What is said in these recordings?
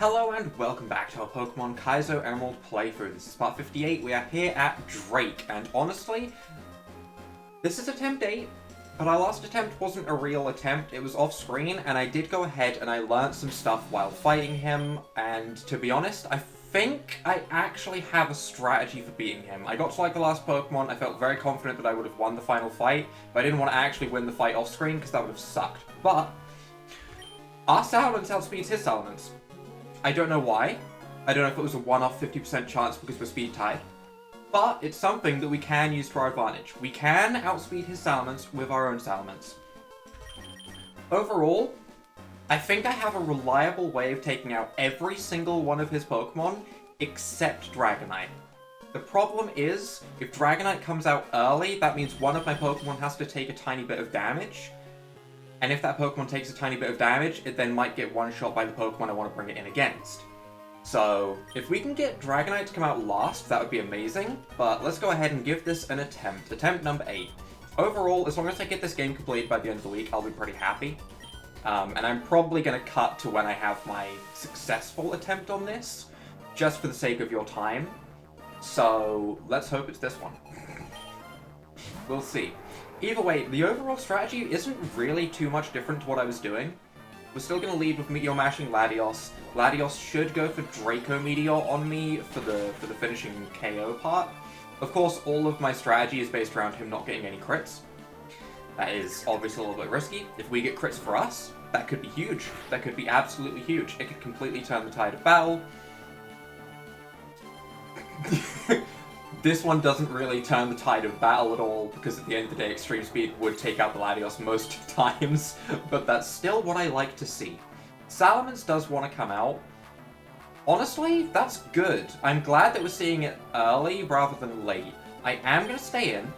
Hello and welcome back to our Pokemon Kaizo Emerald playthrough. This is part 58. We are here at Drake, and honestly, this is attempt 8, but our last attempt wasn't a real attempt. It was off-screen, and I did go ahead and I learned some stuff while fighting him, and to be honest, I think I actually have a strategy for beating him. I got to like the last Pokemon, I felt very confident that I would have won the final fight, but I didn't want to actually win the fight off-screen because that would have sucked. But our Salamence outspeeds his Salamence. I don't know why. I don't know if it was a one-off 50% chance because we're speed tied. But it's something that we can use to our advantage. We can outspeed his Salamence with our own Salamence. Overall, I think I have a reliable way of taking out every single one of his Pokemon except Dragonite. The problem is, if Dragonite comes out early, that means one of my Pokemon has to take a tiny bit of damage. And if that Pokemon takes a tiny bit of damage, it then might get one-shot by the Pokemon I want to bring it in against. So, if we can get Dragonite to come out last, that would be amazing, but let's go ahead and give this an attempt. Attempt number 8. Overall, as long as I get this game completed by the end of the week, I'll be pretty happy. And I'm probably going to cut to when I have my successful attempt on this, just for the sake of your time. So, let's hope it's this one. We'll see. Either way, the overall strategy isn't really too much different to what I was doing. We're still going to lead with Meteor Mashing Latios. Latios should go for Draco Meteor on me for the finishing KO part. Of course, all of my strategy is based around him not getting any crits. That is obviously a little bit risky. If we get crits for us, that could be huge. That could be absolutely huge. It could completely turn the tide of battle. This one doesn't really turn the tide of battle at all, because at the end of the day, Extreme Speed would take out the Latios most times, but that's still what I like to see. Salamence does want to come out. Honestly, that's good. I'm glad that we're seeing it early rather than late. I am going to stay in.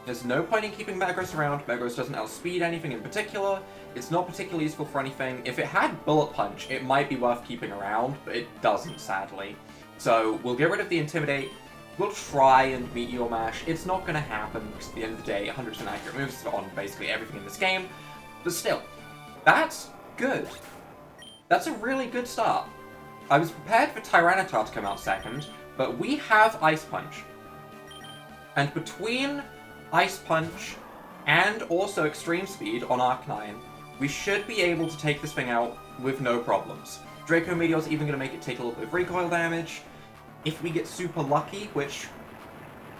There's no point in keeping Metagross around. Metagross doesn't outspeed anything in particular. It's not particularly useful for anything. If it had Bullet Punch, it might be worth keeping around, but it doesn't, sadly. So, we'll get rid of the Intimidate. We'll try and Meteor Mash. It's not going to happen, because at the end of the day, 100% accurate moves on basically everything in this game. But still, that's good. That's a really good start. I was prepared for Tyranitar to come out second, but we have Ice Punch. And between Ice Punch and also Extreme Speed on Arcanine, we should be able to take this thing out with no problems. Draco Meteor's even going to make it take a little bit of recoil damage. If we get super lucky, which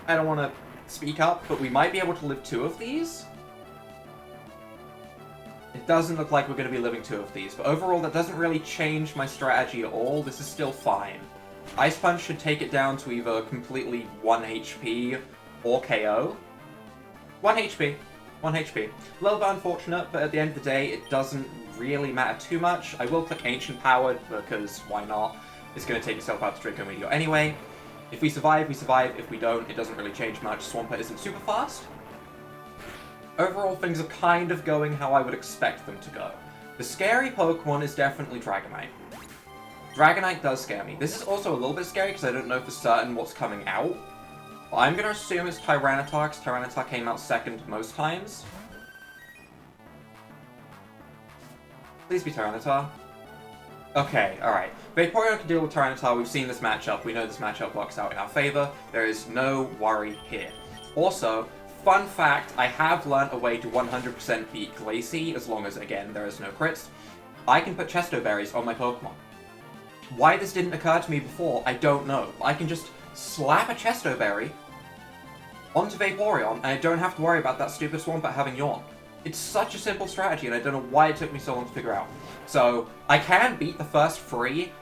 I don't want to speak up, but we might be able to live 2 of these. It doesn't look like we're going to be living 2 of these, but overall that doesn't really change my strategy at all. This is still fine. Ice Punch should take it down to either completely 1 HP or KO. 1 HP. 1 HP. A little bit unfortunate, but at the end of the day, it doesn't really matter too much. I will click Ancient Powered, because why not? It's going to take itself out to Draco Meteor anyway. If we survive, we survive. If we don't, it doesn't really change much. Swampert isn't super fast. Overall, things are kind of going how I would expect them to go. The scary Pokemon is definitely Dragonite. Dragonite does scare me. This is also a little bit scary because I don't know for certain what's coming out. But I'm going to assume it's Tyranitar, because Tyranitar came out second most times. Please be Tyranitar. Okay, alright. Vaporeon can deal with Tyranitar. We've seen this matchup. We know this matchup works out in our favor. There is no worry here. Also, fun fact, I have learnt a way to 100% beat Glacie, as long as, again, there is no crits. I can put Chesto Berries on my Pokemon. Why this didn't occur to me before, I don't know. I can just slap a Chesto Berry onto Vaporeon, and I don't have to worry about that stupid Swampert having Yawn. It's such a simple strategy, and I don't know why it took me so long to figure out. So, I can beat the first 3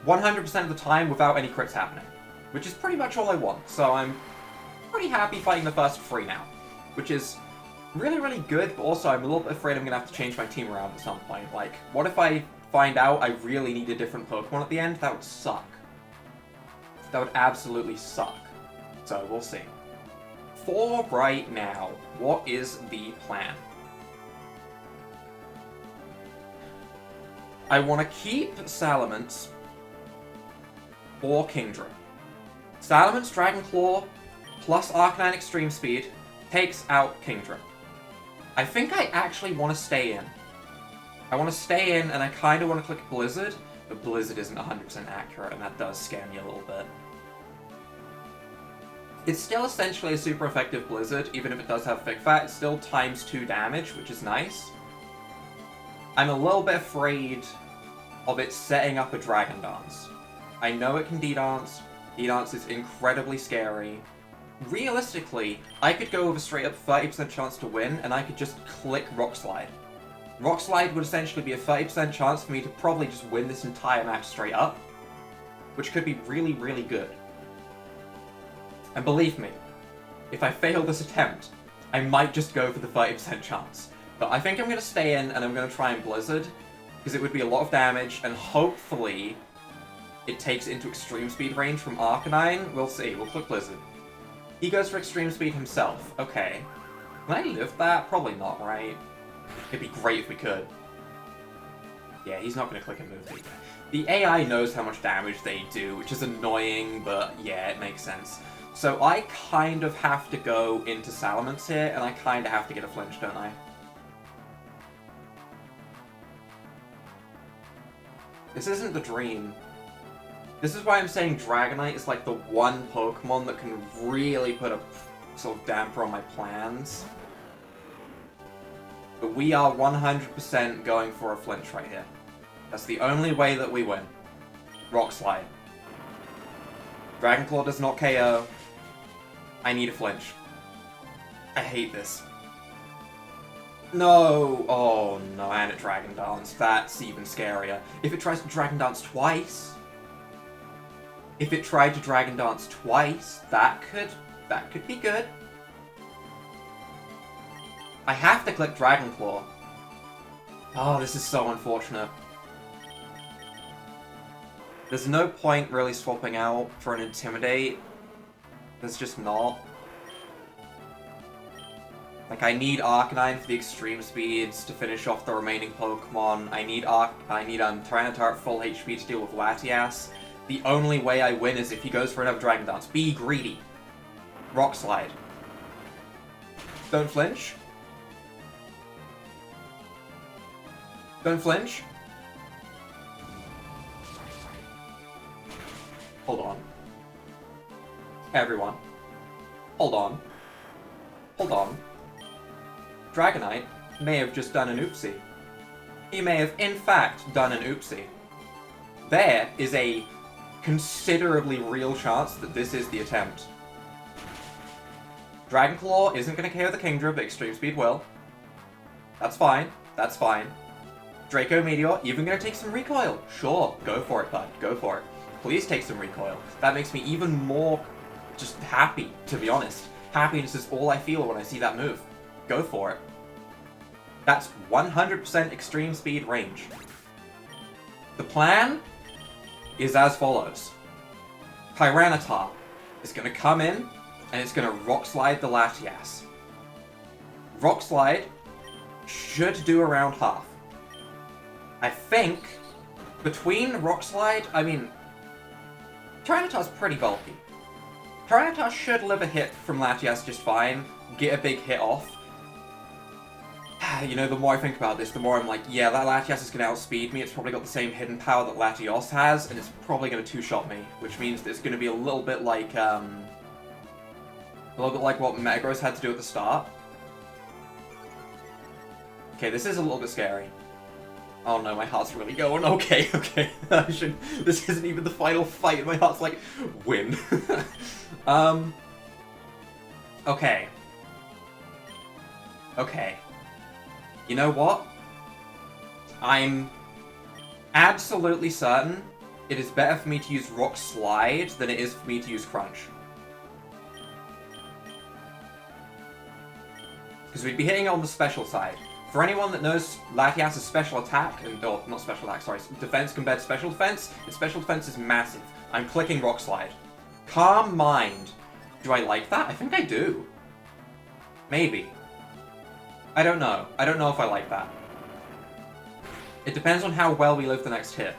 100% of the time without any crits happening, which is pretty much all I want. So I'm pretty happy fighting the first 3 now, which is really, really good, but also I'm a little bit afraid I'm going to have to change my team around at some point. Like, what if I find out I really need a different Pokemon at the end? That would suck. That would absolutely suck. So, we'll see. For right now, what is the plan? I want to keep Salamence or Kingdra. Salamence Dragon Claw plus Arcanine Extreme Speed takes out Kingdra. I think I actually want to stay in. I want to stay in, and I kind of want to click Blizzard, But Blizzard isn't 100% accurate, and that does scare me a little bit. It's still essentially a super effective Blizzard, even if it does have Fig Fat. It's still ×2 damage, which is nice. I'm a little bit afraid of it setting up a Dragon Dance. I know it can D-Dance. D-Dance is incredibly scary. Realistically, I could go with a straight up 30% chance to win, and I could just click Rock Slide. Rock Slide would essentially be a 30% chance for me to probably just win this entire match straight up, which could be really, really good. And believe me, if I fail this attempt, I might just go for the 30% chance. But I think I'm going to stay in and I'm going to try and Blizzard, because it would be a lot of damage, and hopefully it takes it into extreme speed range from Arcanine. We'll see. We'll click Blizzard. He goes for extreme speed himself. Okay. Can I live that? Probably not, right? It'd be great if we could. Yeah, he's not going to click a move. The AI knows how much damage they do, which is annoying, but yeah, it makes sense. So I kind of have to go into Salamence here, and I kind of have to get a flinch, don't I? This isn't the dream. This is why I'm saying Dragonite is like the one Pokemon that can really put a sort of damper on my plans. But we are 100% going for a flinch right here. That's the only way that we win. Rock Slide. Dragon Claw does not KO. I need a flinch. I hate this. No! Oh no, and it Dragon Dance. That's even scarier. If it tries to Dragon Dance twice... If it tried to Dragon Dance twice, that could be good. I have to click Dragon Claw. Oh, this is so unfortunate. There's no point really swapping out for an Intimidate. There's just not. Like, I need Arcanine for the extreme speeds to finish off the remaining Pokemon. I need Tyranitar at full HP to deal with Latias. The only way I win is if he goes for another Dragon Dance. Be greedy. Rock Slide. Don't flinch. Don't flinch. Hold on. Everyone. Hold on. Hold on. Dragonite may have just done an oopsie. He may have, in fact, done an oopsie. There is a considerably real chance that this is the attempt. Dragon Claw isn't going to KO the Kingdra, but Extreme Speed will. That's fine. That's fine. Draco Meteor, even going to take some recoil. Sure, go for it, bud. Go for it. Please take some recoil. That makes me even more just happy, to be honest. Happiness is all I feel when I see that move. Go for it. That's 100% extreme speed range. The plan is as follows. Tyranitar is going to come in, and it's going to Rock Slide the Latias. Rock Slide should do around half. I think, between Rock Slide, I mean, Tyranitar's pretty bulky. Tyranitar should live a hit from Latias just fine, get a big hit off. You know, the more I think about this, the more I'm like, yeah, that Latias is going to outspeed me. It's probably got the same hidden power that Latios has, and it's probably going to two-shot me, which means that it's going to be a little bit like what Metagross had to do at the start. Okay, this is a little bit scary. Oh no, my heart's really going. Okay, okay. This isn't even the final fight, and my heart's like, win. Okay. Okay. You know what? I'm absolutely certain it is better for me to use Rock Slide than it is for me to use Crunch. Because we'd be hitting it on the special side. For anyone that knows Latias' special attack, or not special attack, sorry, defense compared to special defense, its special defense is massive. I'm clicking Rock Slide. Calm Mind. Do I like that? I think I do. Maybe. I don't know. I don't know if I like that. It depends on how well we live the next hit.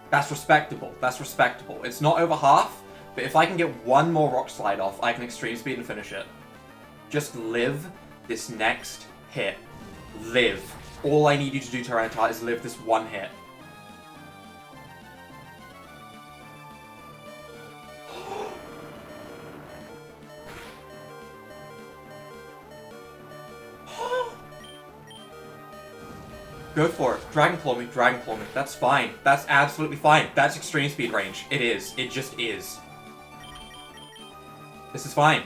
That's respectable. That's respectable. It's not over half, but if I can get one more Rock Slide off, I can Extreme Speed and finish it. Just live this next hit. Live. All I need you to do, Tyranitar, is live this one hit. Go for it. Dragon Claw me. Dragon Claw me. That's fine. That's absolutely fine. That's extreme speed range. It is. It just is. This is fine.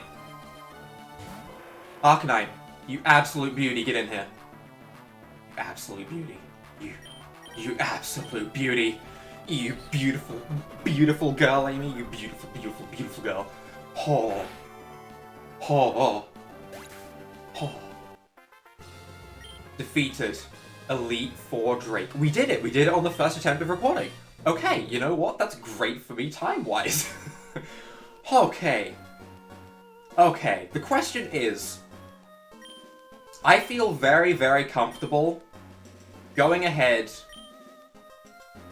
Arcanine, you absolute beauty. Get in here. Absolute beauty. You absolute beauty. You beautiful, beautiful girl, Amy. You beautiful, beautiful, beautiful girl. Oh. Oh. Oh. Defeated. Elite Four Drake. We did it! We did it on the first attempt of recording. Okay, you know what? That's great for me time-wise. Okay. Okay, the question is... I feel very, very comfortable going ahead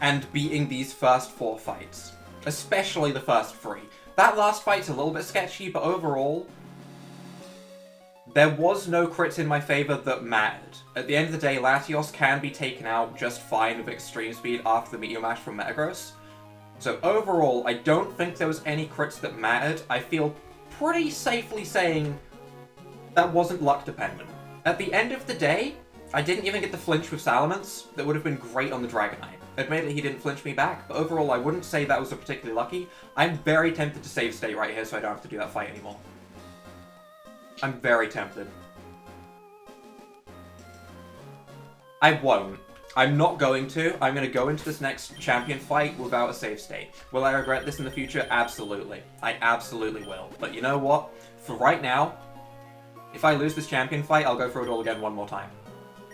and beating these first 4 fights. Especially the first 3. That last fight's a little bit sketchy, but overall... there was no crits in my favour that mattered. At the end of the day, Latios can be taken out just fine with extreme speed after the Meteor Mash from Metagross. So overall, I don't think there was any crits that mattered. I feel pretty safely saying that wasn't luck dependent. At the end of the day, I didn't even get the flinch with Salamence. That would have been great on the Dragonite. Admittedly, he didn't flinch me back, but overall, I wouldn't say that was a particularly lucky. I'm very tempted to save state right here so I don't have to do that fight anymore. I'm very tempted. I won't. I'm not going to. I'm going to go into this next champion fight without a save state. Will I regret this in the future? Absolutely. I absolutely will. But you know what? For right now, if I lose this champion fight, I'll go through it all again one more time.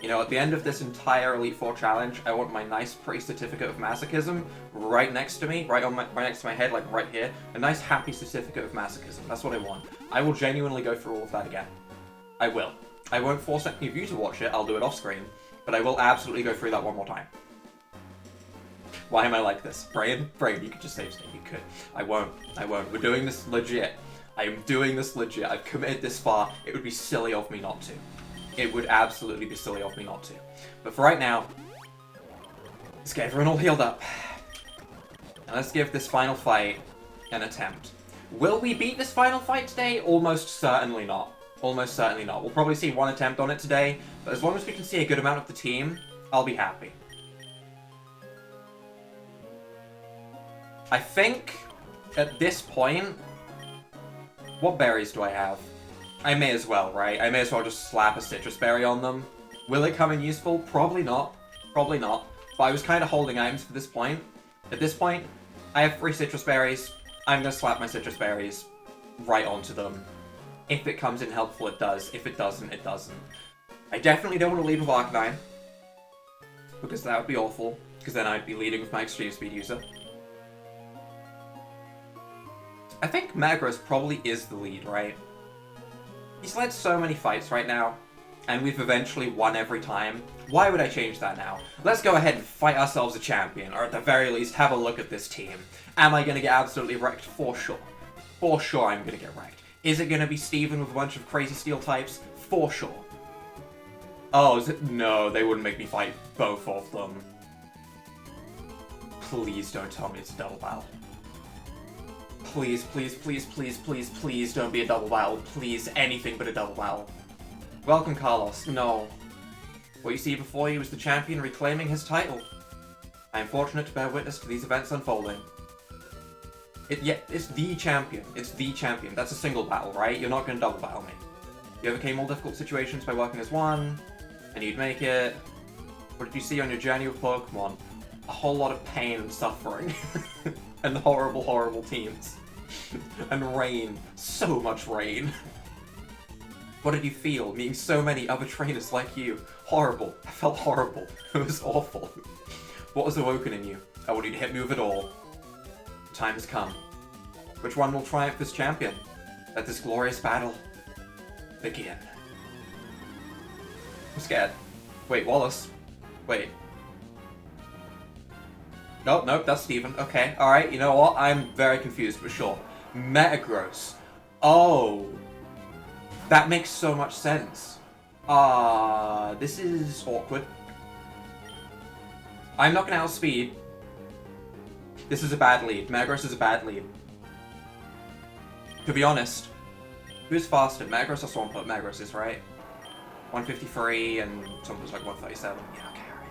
You know, at the end of this entire Elite Four challenge, I want my nice, pretty certificate of masochism right next to me, right next to my head, like right here. A nice, happy certificate of masochism. That's what I want. I will genuinely go through all of that again. I will. I won't force any of you to watch it. I'll do it off screen. But I will absolutely go through that one more time. Why am I like this? Brain, you could just save state. You could. I won't. I won't. We're doing this legit. I am doing this legit. I've committed this far. It would be silly of me not to. It would absolutely be silly of me not to. But for right now, let's get everyone all healed up. And let's give this final fight an attempt. Will we beat this final fight today? Almost certainly not. Almost certainly not. We'll probably see one attempt on it today, but as long as we can see a good amount of the team, I'll be happy. I think, at this point, what berries do I have? I may as well, right? I may as well just slap a citrus berry on them. Will it come in useful? Probably not. Probably not. But I was kind of holding items for this point. At this point, I have 3 citrus berries. I'm going to slap my citrus berries right onto them. If it comes in helpful, it does. If it doesn't, it doesn't. I definitely don't want to lead with Arcanine, because that would be awful, because then I'd be leading with my Extreme Speed user. I think Metagross probably is the lead, right? He's led so many fights right now, and we've eventually won every time. Why would I change that now? Let's go ahead and fight ourselves a champion, or at the very least, have a look at this team. Am I going to get absolutely wrecked? For sure. For sure I'm going to get wrecked. Is it going to be Steven with a bunch of crazy steel types? For sure. Oh, is it? No, they wouldn't make me fight both of them. Please don't tell me it's a double battle. Please, please, please, please, please, please don't be a double battle. Please, anything but a double battle. Welcome, Carlos. No. What you see before you is the champion reclaiming his title. I am fortunate to bear witness to these events unfolding. It's the champion. It's the champion. That's a single battle, right? You're not going to double battle me. You overcame all difficult situations by working as one, and you'd make it. What did you see on your journey with Pokemon? A whole lot of pain and suffering. And horrible, horrible teams. And rain. So much rain. What did you feel, meeting so many other trainers like you? Horrible. I felt horrible. It was awful. What was awoken in you? I want you to hit me with it all. The time has come. Which one will triumph as champion? Let this glorious battle begin. I'm scared. Wait, Wallace. Wait. Nope, nope, that's Steven. Okay, alright, you know what? I'm very confused, but sure. Metagross. Oh. That makes so much sense. This is awkward. I'm not gonna outspeed. This is a bad lead. Metagross is a bad lead. To be honest, who's faster? Metagross or Swampert? Metagross is, right? 153 and Swampert's like 137. Yeah, okay, alright.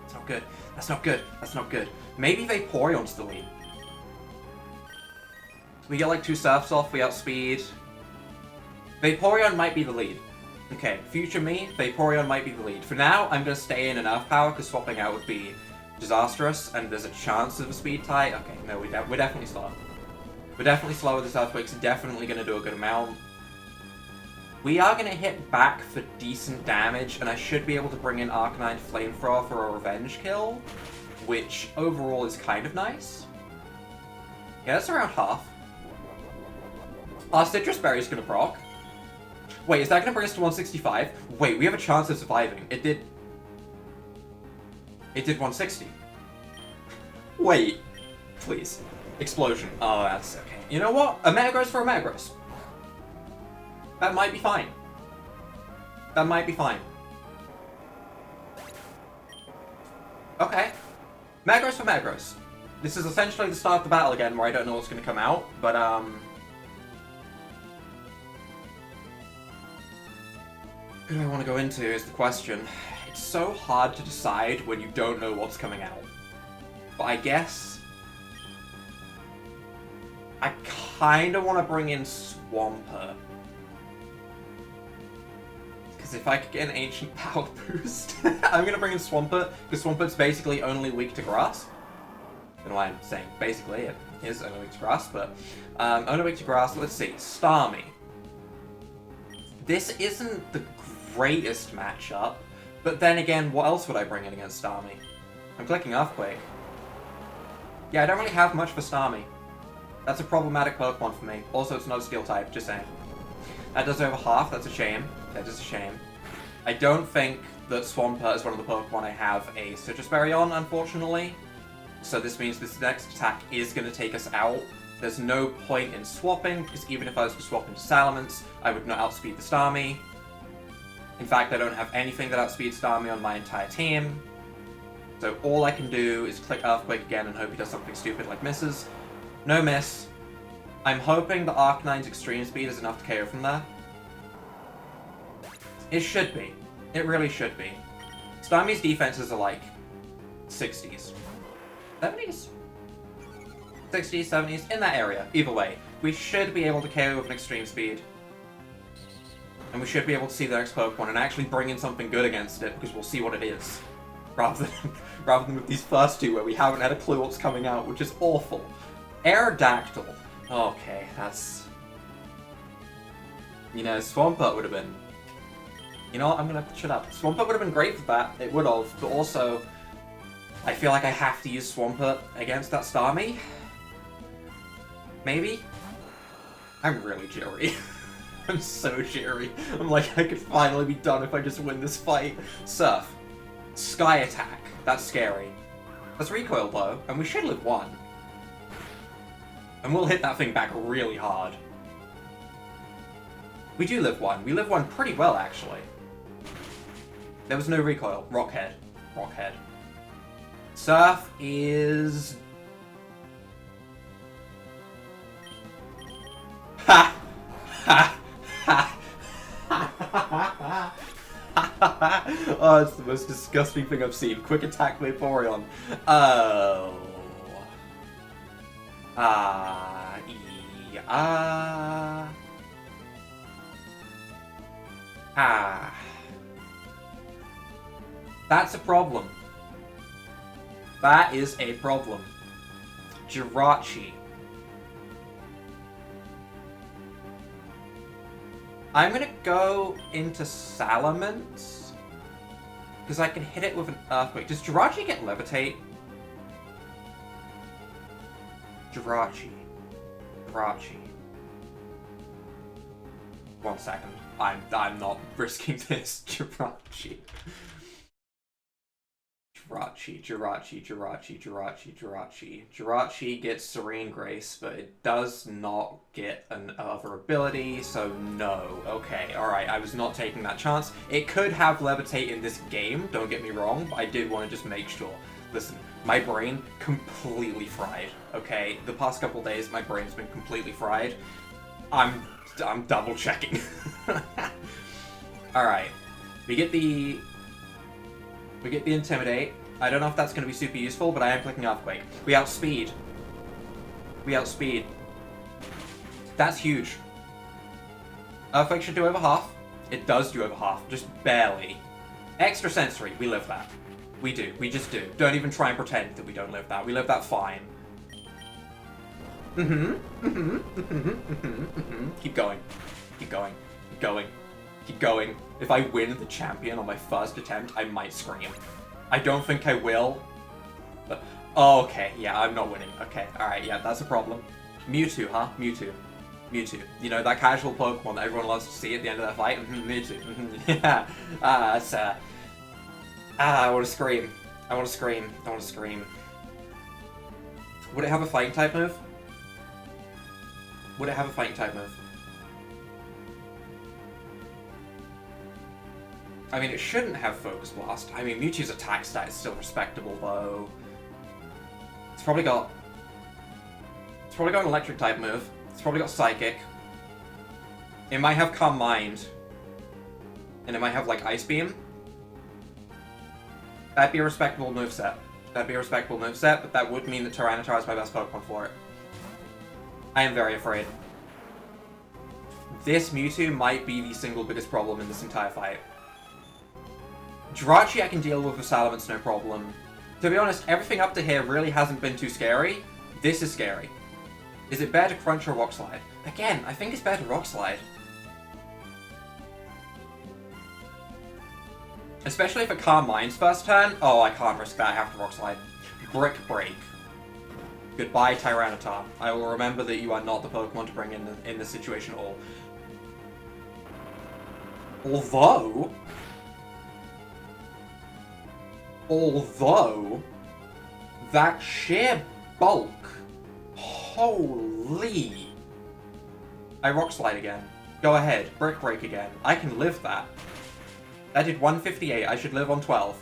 That's not good. That's not good. That's not good. Maybe Vaporeon's the lead. We get like 2 surfs off, we outspeed. Vaporeon might be the lead. Okay, future me, Vaporeon might be the lead. For now, I'm going to stay in an Earth Power, because swapping out would be disastrous, and there's a chance of a speed tie. Okay, no, we're definitely slow. We're definitely slower. This Earthquake's definitely going to do a good amount. We are going to hit back for decent damage, and I should be able to bring in Arcanine Flamethrower for a revenge kill, which overall is kind of nice. Yeah, that's around half. Our Citrus Berry is going to proc. Wait, is that going to bring us to 165? Wait, we have a chance of surviving. It did 160. Wait. Please. Explosion. Oh, that's okay. You know what? A Metagross for a Metagross. That might be fine. That might be fine. Okay. Metagross for Metagross. This is essentially the start of the battle again, where I don't know what's going to come out, but who do I want to go into is the question. It's so hard to decide when you don't know what's coming out. But I guess I kind of want to bring in Swampert. Because if I could get an Ancient Power boost, I'm going to bring in Swampert, because Swampert's basically only weak to grass. I don't know why I'm saying basically, it is only weak to grass, but only weak to grass. Let's see, Starmie. This isn't the greatest matchup, but then again, what else would I bring in against Starmie? I'm clicking Earthquake. Yeah, I don't really have much for Starmie. That's a problematic Pokemon for me. Also, it's not a Steel type, just saying. That does over half, that's a shame. That is a shame. I don't think that Swampert is one of the Pokemon I have a Citrus Berry on, unfortunately. So this means this next attack is going to take us out. There's no point in swapping, because even if I was to swap into Salamence, I would not outspeed the Starmie. In fact, I don't have anything that outspeeds Starmie on my entire team. So all I can do is click Earthquake again and hope he does something stupid like misses. No miss. I'm hoping the Arcanine's Extreme Speed is enough to KO from there. It should be. It really should be. Starmie's defenses are like 60s. 70s? 60s, 70s, in that area. Either way, we should be able to KO with an Extreme Speed. And we should be able to see the next Pokemon and actually bring in something good against it, because we'll see what it is. Rather than with these first two where we haven't had a clue what's coming out, which is awful. Aerodactyl. Okay, that's... You know, Swampert would have been... You know what, I'm gonna shut up. Swampert would have been great for that, it would have, but also... I feel like I have to use Swampert against that Starmie. Maybe? I'm really jittery. I'm so jittery. I'm like, I could finally be done if I just win this fight. Surf. Sky Attack. That's scary. That's Recoil Blow, and we should live 1. And we'll hit that thing back really hard. We do live 1. We live 1 pretty well, actually. There was no recoil. Rockhead. Rockhead. Surf is... Ha! Ha! Ha! Oh, it's the most disgusting thing I've seen. Quick Attack Vaporeon. Oh. That's a problem. That is a problem. Jirachi. I'm gonna go into Salamence, because I can hit it with an Earthquake. Does Jirachi get Levitate? Jirachi. Jirachi. 1 second. I'm not risking this. Jirachi. Jirachi gets Serene Grace, but it does not get another ability, so no. Okay, alright, I was not taking that chance. It could have Levitate in this game, don't get me wrong, but I did want to just make sure. Listen, my brain completely fried, okay? The past couple days, my brain's been completely fried. I'm double checking. Alright, we get the Intimidate. I don't know if that's going to be super useful, but I am clicking Earthquake. We outspeed. We outspeed. That's huge. Earthquake should do over half. It does do over half, just barely. Extra sensory, we live that. We do, we just do. Don't even try and pretend that we don't live that. We live that fine. Keep going. Keep going. Keep going. Keep going. If I win the champion on my first attempt, I might scream. I don't think I will. But, oh, okay, yeah, I'm not winning. Okay, alright, yeah, that's a problem. Mewtwo, huh? Mewtwo. Mewtwo. You know, that casual Pokemon that everyone loves to see at the end of their fight? Mewtwo. Yeah. That's, I want to scream. I want to scream. I want to scream. Would it have a fighting type move? Would it have a fighting type move? I mean, it shouldn't have Focus Blast. I mean, Mewtwo's attack stat is still respectable, though. It's probably got an electric type move. It's probably got Psychic. It might have Calm Mind. And it might have, like, Ice Beam. That'd be a respectable moveset. That'd be a respectable moveset, but that would mean that Tyranitar is my best Pokemon for it. I am very afraid. This Mewtwo might be the single biggest problem in this entire fight. Jirachi I can deal with Salamence, no problem. To be honest, everything up to here really hasn't been too scary. This is scary. Is it better to Crunch or Rock Slide? Again, I think it's better to Rock Slide. Especially if it Calm Mind's first turn. Oh, I can't risk that. I have to Rock Slide. Brick Break. Goodbye, Tyranitar. I will remember that you are not the Pokemon to bring in this situation at all. Although, that sheer bulk, holy. I Rock Slide again. Go ahead, Brick Break again. I can live that. That did 158, I should live on 12.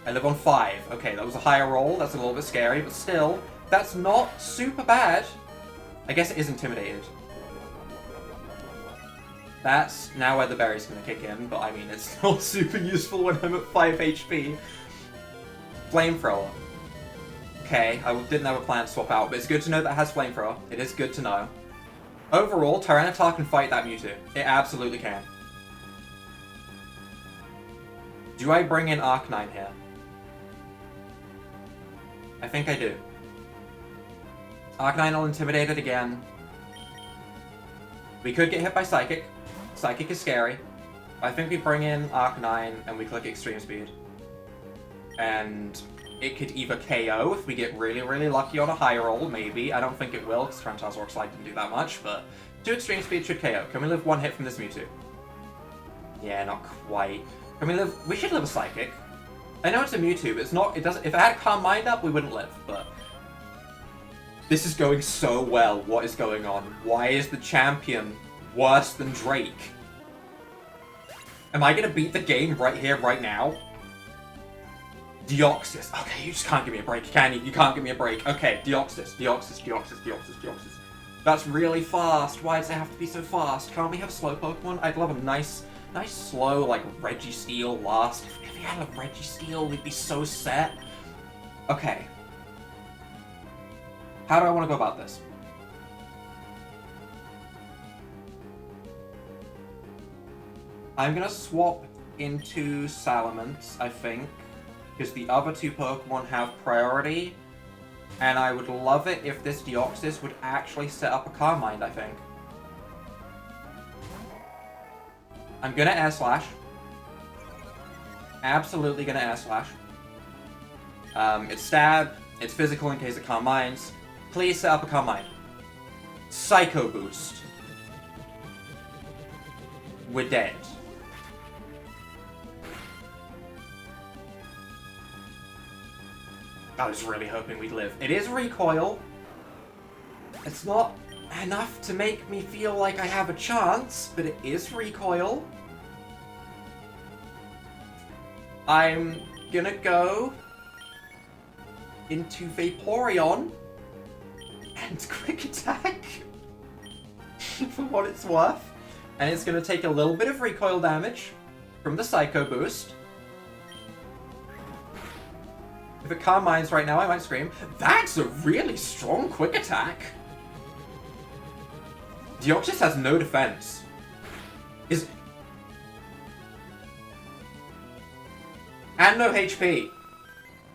I live on 5. Okay, that was a higher roll, that's a little bit scary, but still, that's not super bad. I guess it is Intimidated. That's now where the berry's gonna kick in, but I mean, it's not super useful when I'm at 5 HP. Flamethrower. Okay, I didn't have a plan to swap out, but it's good to know that it has Flamethrower. It is good to know. Overall, Tyranitar can fight that Mewtwo. It absolutely can. Do I bring in Arcanine here? I think I do. Arcanine will Intimidate it again. We could get hit by Psychic. Psychic is scary. I think we bring in Arcanine and we click Extreme Speed. And it could either KO if we get really, really lucky on a high roll, maybe. I don't think it will, because Tyranitar's Rock Slide didn't do that much, but 2 Extreme Speed should KO. Can we live 1 hit from this Mewtwo? Yeah, not quite. Can we live? We should live a Psychic. I know it's a Mewtwo, but it's not. It doesn't. If I had Calm Mind up, we wouldn't live. But this is going so well. What is going on? Why is the champion worse than Drake? Am I gonna beat the game right here, right now? Deoxys. Okay, you just can't give me a break, can you? You can't give me a break. Okay, Deoxys, Deoxys, Deoxys, Deoxys, Deoxys. That's really fast. Why does it have to be so fast? Can't we have slow Pokemon? I'd love a nice slow, like, Registeel last. If we had a Registeel, we'd be so set. Okay. How do I want to go about this? I'm gonna swap into Salamence, I think, because the other 2 Pokemon have priority, and I would love it if this Deoxys would actually set up a Calm Mind, I think. I'm gonna Air Slash. Absolutely gonna Air Slash. It's Stab, it's physical in case it Calm Minds. Please set up a Calm Mind. Psycho Boost. We're dead. I was really hoping we'd live. It is Recoil. It's not enough to make me feel like I have a chance, but it is Recoil. I'm gonna go into Vaporeon and Quick Attack for what it's worth. And it's gonna take a little bit of recoil damage from the Psycho Boost. If it Calm Minds right now, I might scream. That's a really strong quick attack. Deoxys has no defense. And no HP.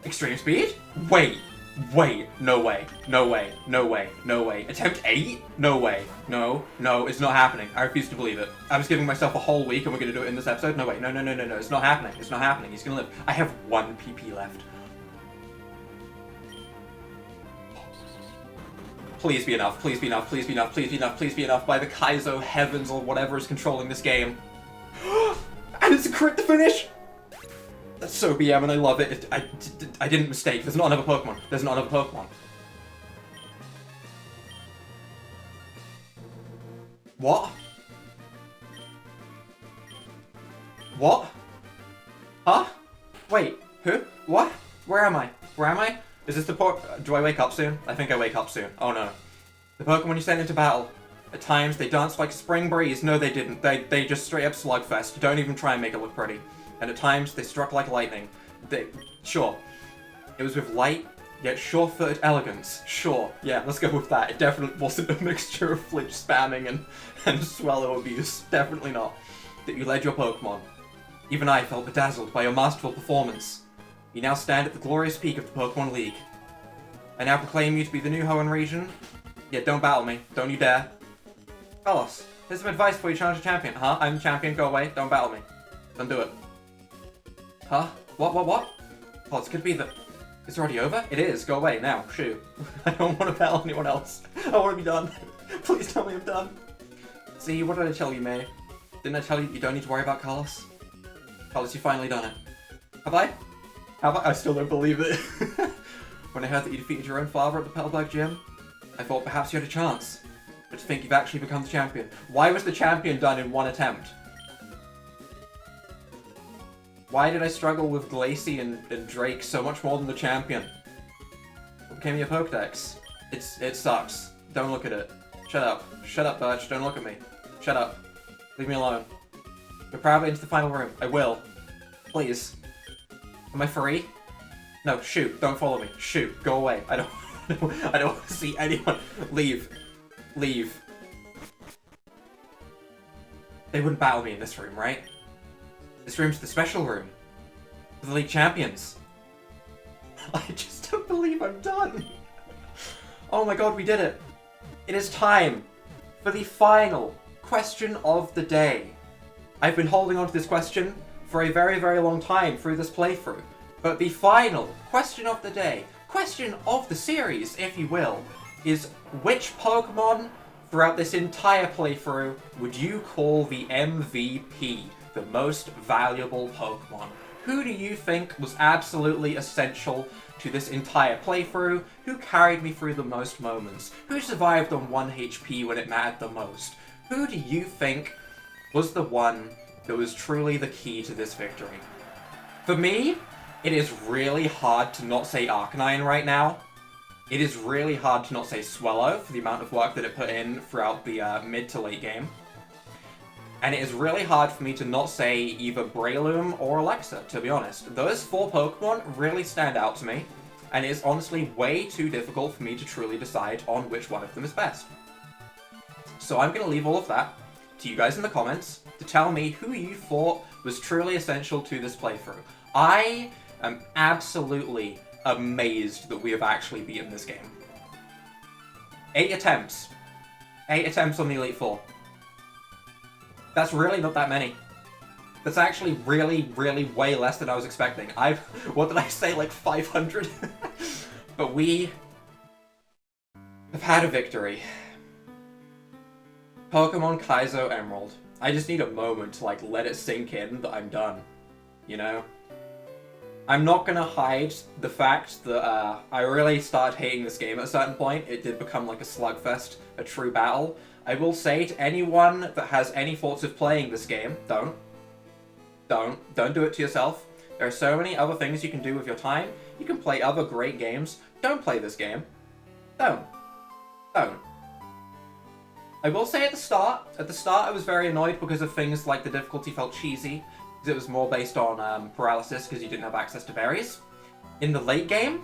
Extreme speed? Wait, no way, no way, no way, no way. Attempt 8? No way, no, it's not happening. I refuse to believe it. I was giving myself a whole week and we're gonna do it in this episode? No way, no, it's not happening, it's not happening. He's gonna live. I have 1 PP left. Please be enough, please be enough, please be enough, please be enough, please be enough by the Kaizo heavens or whatever is controlling this game. And it's a crit to finish! That's so BM and I love it. I didn't mistake. There's not another Pokemon. There's not another Pokemon. What? What? Huh? Wait, who? What? Where am I? Where am I? Is this the do I wake up soon? I think I wake up soon. Oh no. The Pokemon you sent into battle. At times, they danced like a spring breeze. No, they didn't. They just straight up slugfest. Don't even try and make it look pretty. And at times, they struck like lightning. Sure. It was with light, yet sure-footed elegance. Sure. Yeah, let's go with that. It definitely wasn't a mixture of flinch spamming and swallow abuse. Definitely not. That you led your Pokemon. Even I felt bedazzled by your masterful performance. You now stand at the glorious peak of the Pokemon League. I now proclaim you to be the new Hoenn region. Yet don't battle me. Don't you dare. Carlos, here's some advice before you challenge a champion. Huh? I'm the champion. Go away. Don't battle me. Don't do it. Huh? What? Oh, it's gonna be the... It's already over? It is. Go away, now. Shoo. I don't want to battle anyone else. I want to be done. Please tell me I'm done. See, what did I tell you, May? Didn't I tell you you don't need to worry about Carlos? Carlos, you've finally done it. Have I? I still don't believe it. When I heard that you defeated your own father at the Pelberg gym, I thought perhaps you had a chance. But to think you've actually become the champion. Why was the champion done in 1 attempt? Why did I struggle with Glacie and Drake so much more than the champion? What became your Pokedex? It sucks. Don't look at it. Shut up. Shut up, Birch. Don't look at me. Shut up. Leave me alone. Go proudly into the final room. I will. Please. Am I free? No, shoot. Don't follow me. Shoot. Go away. I don't want to see anyone. Leave. Leave. They wouldn't battle me in this room, right? This room's the special room. For the League Champions. I just don't believe I'm done. Oh my god, we did it. It is time for the final question of the day. I've been holding on to this question for a very, very long time through this playthrough. But the final question of the day, question of the series, if you will, is which Pokemon throughout this entire playthrough would you call the MVP? The most valuable Pokemon. Who do you think was absolutely essential to this entire playthrough? Who carried me through the most moments? Who survived on 1 HP when it mattered the most? Who do you think was the one that was truly the key to this victory? For me, it is really hard to not say Arcanine right now. It is really hard to not say Swellow for the amount of work that it put in throughout the mid to late game. And it is really hard for me to not say either Breloom or Alexa, to be honest. Those 4 Pokemon really stand out to me, and it is honestly way too difficult for me to truly decide on which one of them is best. So I'm going to leave all of that to you guys in the comments to tell me who you thought was truly essential to this playthrough. I am absolutely amazed that we have actually beaten this game. 8 attempts. 8 attempts on the Elite Four. That's really not that many. That's actually really, really way less than I was expecting. What did I say, like 500? But we have had a victory. Pokemon Kaizo Emerald. I just need a moment to like let it sink in that I'm done. You know? I'm not gonna hide the fact that I really started hating this game at a certain point. It did become like a slugfest, a true battle. I will say to anyone that has any thoughts of playing this game, don't do it to yourself. There are so many other things you can do with your time. You can play other great games. Don't play this game. Don't. I will say at the start I was very annoyed because of things like the difficulty felt cheesy, because it was more based on paralysis because you didn't have access to berries. In the late game,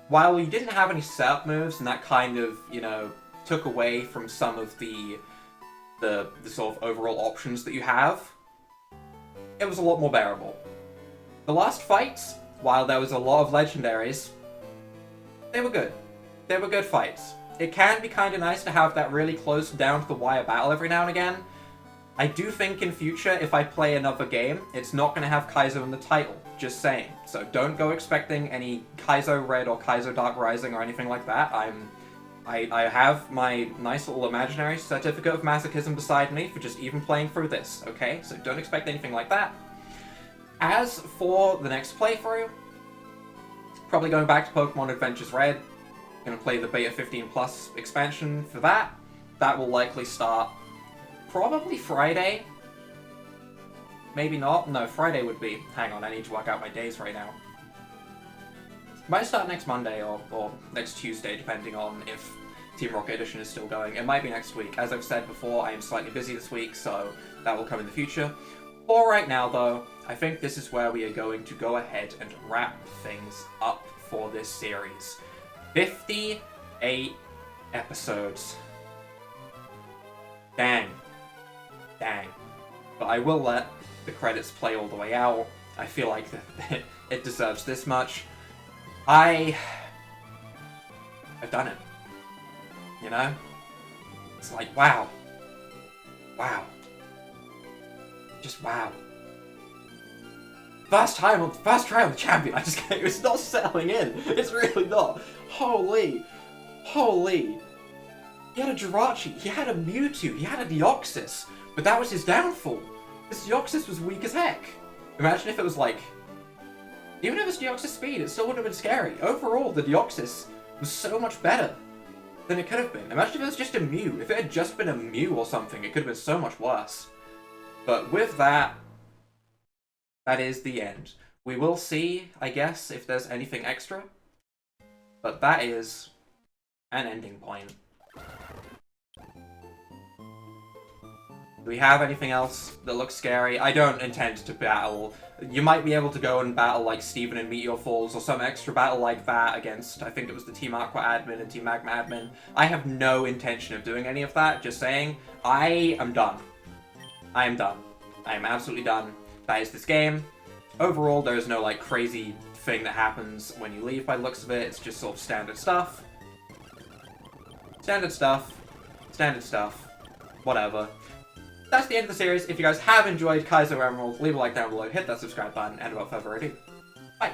while you didn't have any setup moves, and that kind of, you know, took away from some of the sort of overall options that you have, it was a lot more bearable. The last fights, while there was a lot of legendaries, they were good. They were good fights. It can be kind of nice to have that really close down to the wire battle every now and again. I do think in future, if I play another game, it's not going to have Kaizo in the title. Just saying. So don't go expecting any Kaizo Red or Kaizo Dark Rising or anything like that. I have my nice little imaginary certificate of masochism beside me for just even playing through this, okay? So don't expect anything like that. As for the next playthrough, probably going back to Pokemon Adventures Red. Gonna play the Beta 15 Plus expansion for that. That will likely start probably Friday. Maybe not. No, Friday would be... Hang on, I need to work out my days right now. Might start next Monday or next Tuesday, depending on if Team Rocket Edition is still going. It might be next week. As I've said before, I am slightly busy this week, so that will come in the future. For right now, though, I think this is where we are going to go ahead and wrap things up for this series. 58 episodes. Dang. Dang. But I will let the credits play all the way out. I feel like it deserves this much. I've done it. You know? It's like, wow. Wow. Just wow. First try on the champion, I just can't, it's not settling in. It's really not. Holy. Holy. He had a Jirachi, he had a Mewtwo, he had a Deoxys, but that was his downfall. This Deoxys was weak as heck. Imagine if it was like... Even if it's Deoxys speed, it still would have been scary. Overall, the Deoxys was so much better than it could have been. Imagine if it was just a Mew. If it had just been a Mew or something, it could have been so much worse. But with that, that is the end. We will see, I guess, if there's anything extra. But that is an ending point. Do we have anything else that looks scary? I don't intend to battle. You might be able to go and battle like Steven and Meteor Falls or some extra battle like that against, I think it was the Team Aqua admin and Team Magma admin. I have no intention of doing any of that, just saying. I am done. I am done. I am absolutely done. That is this game. Overall, there is no like crazy thing that happens when you leave by the looks of it. It's just sort of standard stuff. Standard stuff. Standard stuff. Whatever. That's the end of the series. If you guys have enjoyed Kaizo Emerald, leave a like down below, hit that subscribe button, and without further ado, bye!